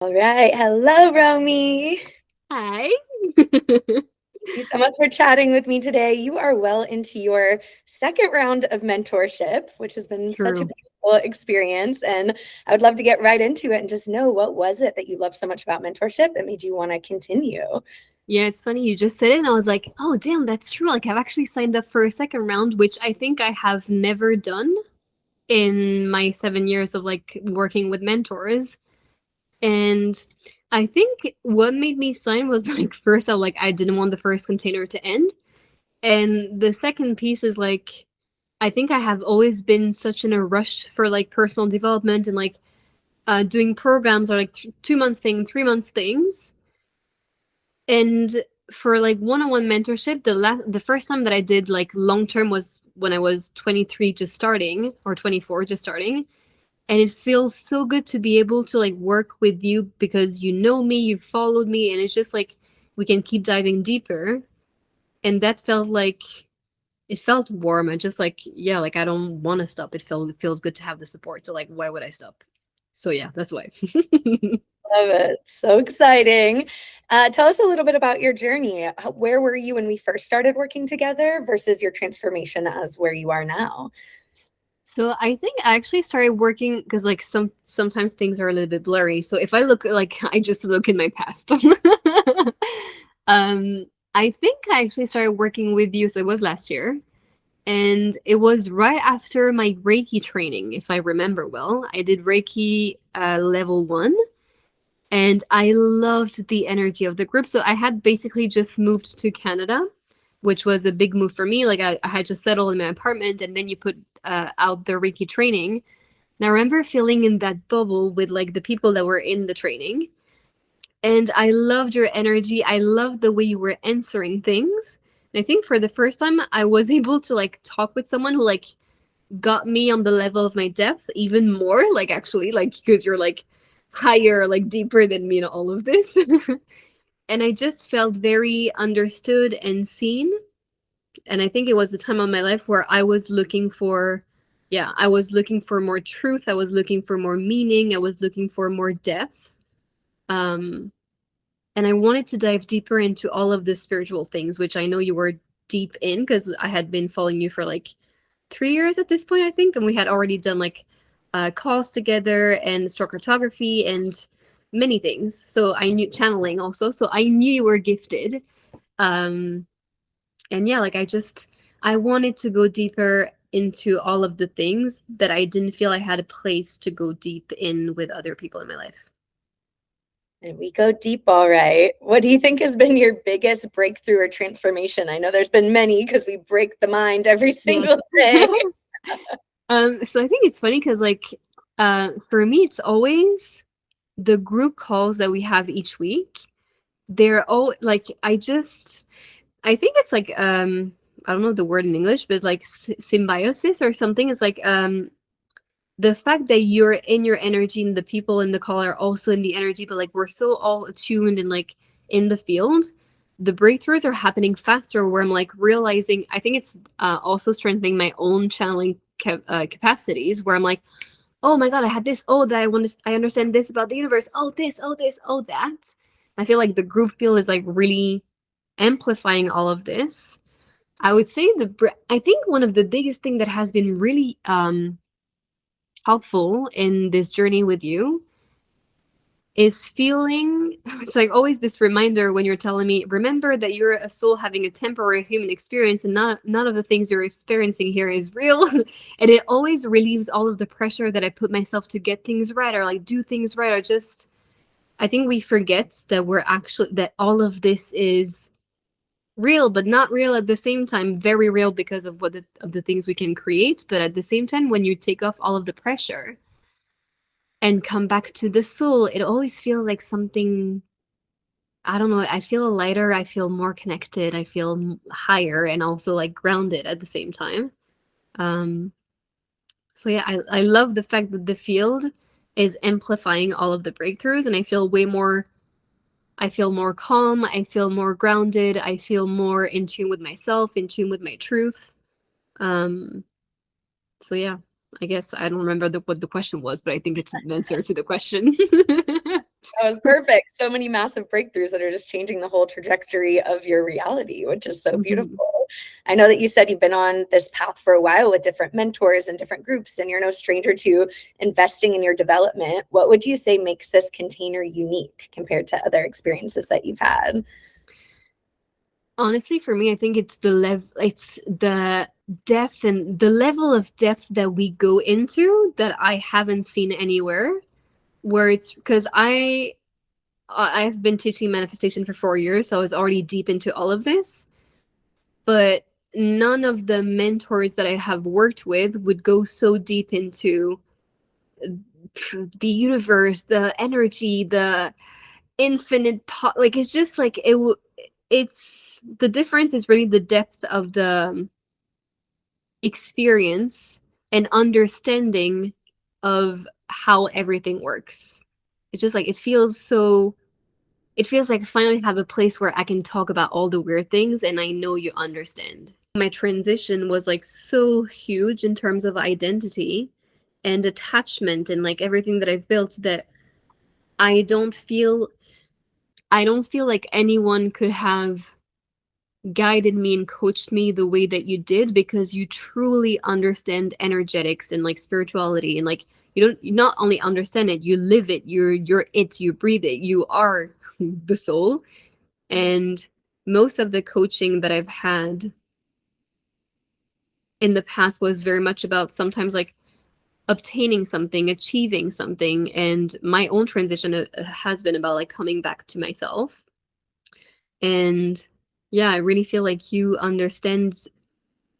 All right. Hello, Romy. Hi. Thank you so much for chatting with me today. You are well into your second round of mentorship, which has been such a True. beautiful experience. And I would love to get right into it and just know what was it that you loved so much about mentorship that made you want to continue? Yeah, it's funny you just said it, and I was like, oh, damn, that's true. Like, I've actually signed up for a second round, which I think I have never done in my 7 years of like working with mentors. And I think what made me sign was like, first, I didn't want the first container to end. And the second piece is like, I think I have always been such in a rush for like personal development and like doing programs or like 2 months thing, 3 months things. And for like one-on-one mentorship, the first time that I did like long term was when I was 23 just starting, or 24 just starting. And it feels so good to be able to like work with you because you know me, you've followed me, and it's just like we can keep diving deeper. And that felt like it felt warm and just like, yeah, like I don't want to stop. It feels good to have the support. So like why would I stop? So yeah, that's why. Love it. So exciting. Tell us a little bit about your journey. Where were you when we first started working together versus your transformation as where you are now? So I think I actually started working because like sometimes things are a little bit blurry. So if I look like I just look in my past. um I think I actually started working with you, so it was last year. And it was right after my Reiki training, if I remember well. I did Reiki level 1, and I loved the energy of the group. So I had basically just moved to Canada, which was a big move for me. Like I had just settled in my apartment, and then you put out the Reiki training. And I remember feeling in that bubble with like the people that were in the training. And I loved your energy. I loved the way you were answering things. And I think for the first time, I was able to like talk with someone who like got me on the level of my depth even more. Like actually, like because you're like higher, like deeper than me in all of this. And I just felt very understood and seen. And I think it was the time of my life where I was looking for, yeah, I was looking for more truth. I was looking for more meaning. I was looking for more depth. Um, and I wanted to dive deeper into all of the spiritual things, which I know you were deep in because I had been following you for like 3 years at this point, I think, and we had already done like calls together and star cartography and many things. So I knew channeling also. So I knew you were gifted. Um, and yeah, like I wanted to go deeper into all of the things that I didn't feel I had a place to go deep in with other people in my life. And we go deep, all right. What do you think has been your biggest breakthrough or transformation? I know there's been many because we break the mind every Yeah. single day. So I think it's funny because like for me it's always the group calls that we have each week. They're all like I think it's like I don't know the word in English, but like symbiosis or something. It's like the fact that you're in your energy and the people in the call are also in the energy, but like we're so all attuned and like in the field, the breakthroughs are happening faster where I'm like realizing I think it's also strengthening my own channeling capacities where I'm like, oh my god, I had this, oh that I understand this about the universe, oh this, oh that. I feel like the group feel is like really amplifying all of this. I would say I think one of the biggest thing that has been really helpful in this journey with you is feeling it's like always this reminder when you're telling me, remember that you're a soul having a temporary human experience and not none of the things you're experiencing here is real. And it always relieves all of the pressure that I put myself to get things right or like do things right or just I think we forget that we're actually that all of this is real but not real at the same time, very real because of of the things we can create, but at the same time when you take off all of the pressure and come back to the soul, it always feels like something, I don't know, I feel lighter, I feel more connected, I feel higher and also like grounded at the same time. Um, so yeah, I love the fact that the field is amplifying all of the breakthroughs and I feel more calm, I feel more grounded, I feel more in tune with myself, in tune with my truth. Um, so yeah, I guess I don't remember what the question was, but I think it's an answer to the question. That was perfect. So many massive breakthroughs that are just changing the whole trajectory of your reality, which is so Mhm. beautiful. I know that you said you've been on this path for a while with different mentors and different groups, and you're no stranger to investing in your development. What would you say makes this container unique compared to other experiences that you've had? Honestly, for me, I think it's the depth and the level of depth that we go into that I haven't seen anywhere. Where it's because I've been teaching manifestation for 4 years, so I was already deep into all of this. But none of the mentors that I have worked with would go so deep into the universe, the energy, the infinite like it's just like it's the difference is really the depth of the experience and understanding of how everything works. It's just like it feels like I finally have a place where I can talk about all the weird things and I know you understand. My transition was like so huge in terms of identity and attachment and like everything that I've built that I don't feel I don't feel like anyone could have guided me and coached me the way that you did because you truly understand energetics and like spirituality and like you not only understand it, you live it, you're it, you breathe it, you are the soul. And most of the coaching that I've had in the past was very much about sometimes like obtaining something, achieving something, and my own transition has been about like coming back to myself. And yeah, I really feel like you understand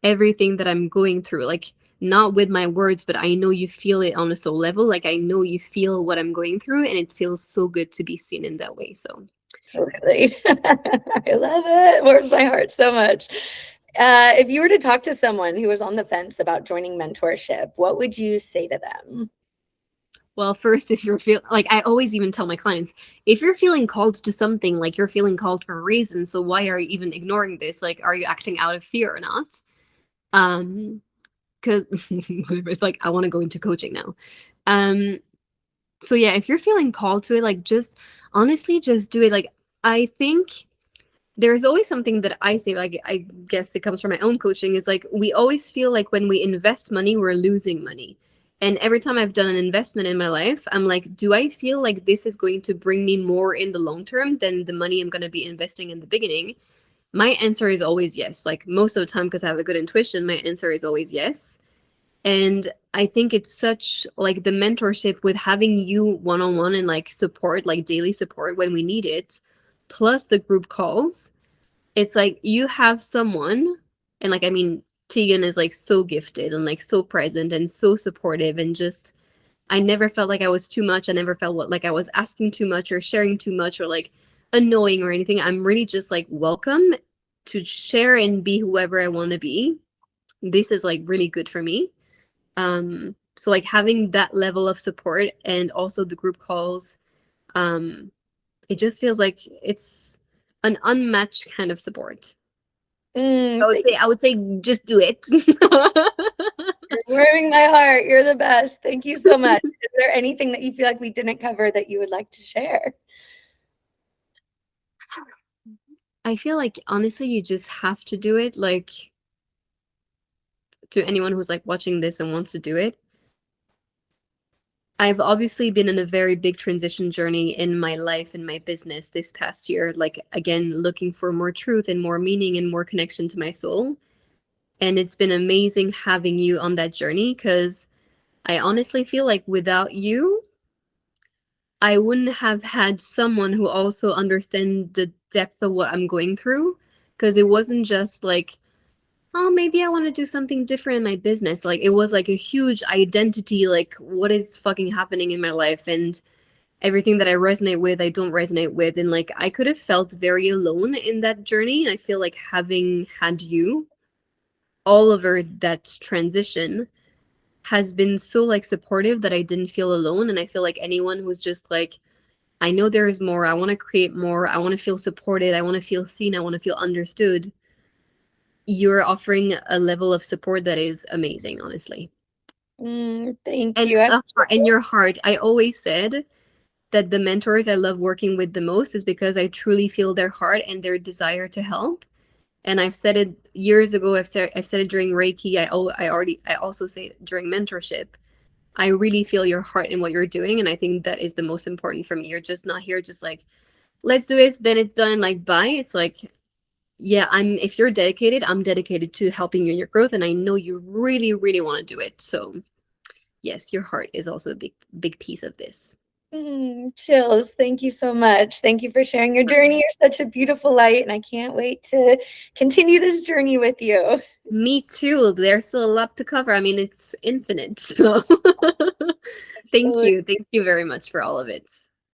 everything that I'm going through. Like, not with my words, but I know you feel it on a soul level. Like, I know you feel what I'm going through, and it feels so good to be seen in that way. So, Absolutely. I love it. Warms my heart so much. If you were to talk to someone who was on the fence about joining mentorship, what would you say to them? well, first, if you're feel like I always even tell my clients, if you're feeling called to something, like you're feeling called for a reason, so why are you even ignoring this? Like, are you acting out of fear or not? Because it's like I want to go into coaching now. Um, so yeah, if you're feeling called to it, like just honestly, just do it. Like I think there's always something that I say, like I guess it comes from my own coaching, is like we always feel like when we invest money, we're losing money. And every time I've done an investment in my life, I'm like, do I feel like this is going to bring me more in the long term than the money I'm going to be investing in the beginning? My answer is always yes. Like most of the time, because I have a good intuition, my answer is always yes. And I think it's such like the mentorship with having you one on one and like support, like daily support when we need it, plus the group calls. It's like you have someone, and like, I mean, Tyguenne is like so gifted and like so present and so supportive. And just, I never felt like I was too much. I never felt like I was asking too much or sharing too much or like annoying or anything. I'm really just like welcome to share and be whoever I want to be. This is like really good for me. So like having that level of support and also the group calls, um, it just feels like it's an unmatched kind of support. Thank I would say just do it. you. You're warming my heart. You're the best. Thank you so much. Is there anything that you feel like we didn't cover that you would like to share? I feel like honestly you just have to do it, like to anyone who's like watching this and wants to do it. I've obviously been in a very big transition journey in my life and my business this past year, like again looking for more truth and more meaning and more connection to my soul. And it's been amazing having you on that journey because I honestly feel like without you, I wouldn't have had someone who also understand the depth of what I'm going through. Because it wasn't just like, oh, maybe I want to do something different in my business. Like it was like a huge identity, like what is fucking happening in my life and everything that I resonate with, I don't resonate with. And like I could have felt very alone in that journey. And I feel like having had you all over that transition has been so like supportive that I didn't feel alone. And I feel like anyone who's just like, I know there is more, I want to create more, I want to feel supported, I want to feel seen, I want to feel understood, you're offering a level of support that is amazing, honestly. Thank And you. in your heart, I always said that the mentors I love working with the most is because I truly feel their heart and their desire to help. And I've said it years ago. I've said it during Reiki. I also say it during mentorship. I really feel your heart in what you're doing, and I think that is the most important for me. You're just not here just like, let's do it, then it's done, and like bye. It's like, yeah, if you're dedicated, I'm dedicated to helping you in your growth, and I know you really, really want to do it. So yes, your heart is also a big piece of this. Chills. Thank you so much. Thank you for sharing your journey. You're such a beautiful light, and I can't wait to continue this journey with you. Me too. There's still a lot to cover. I mean, it's infinite. So thank you. Thank you very much for all of it.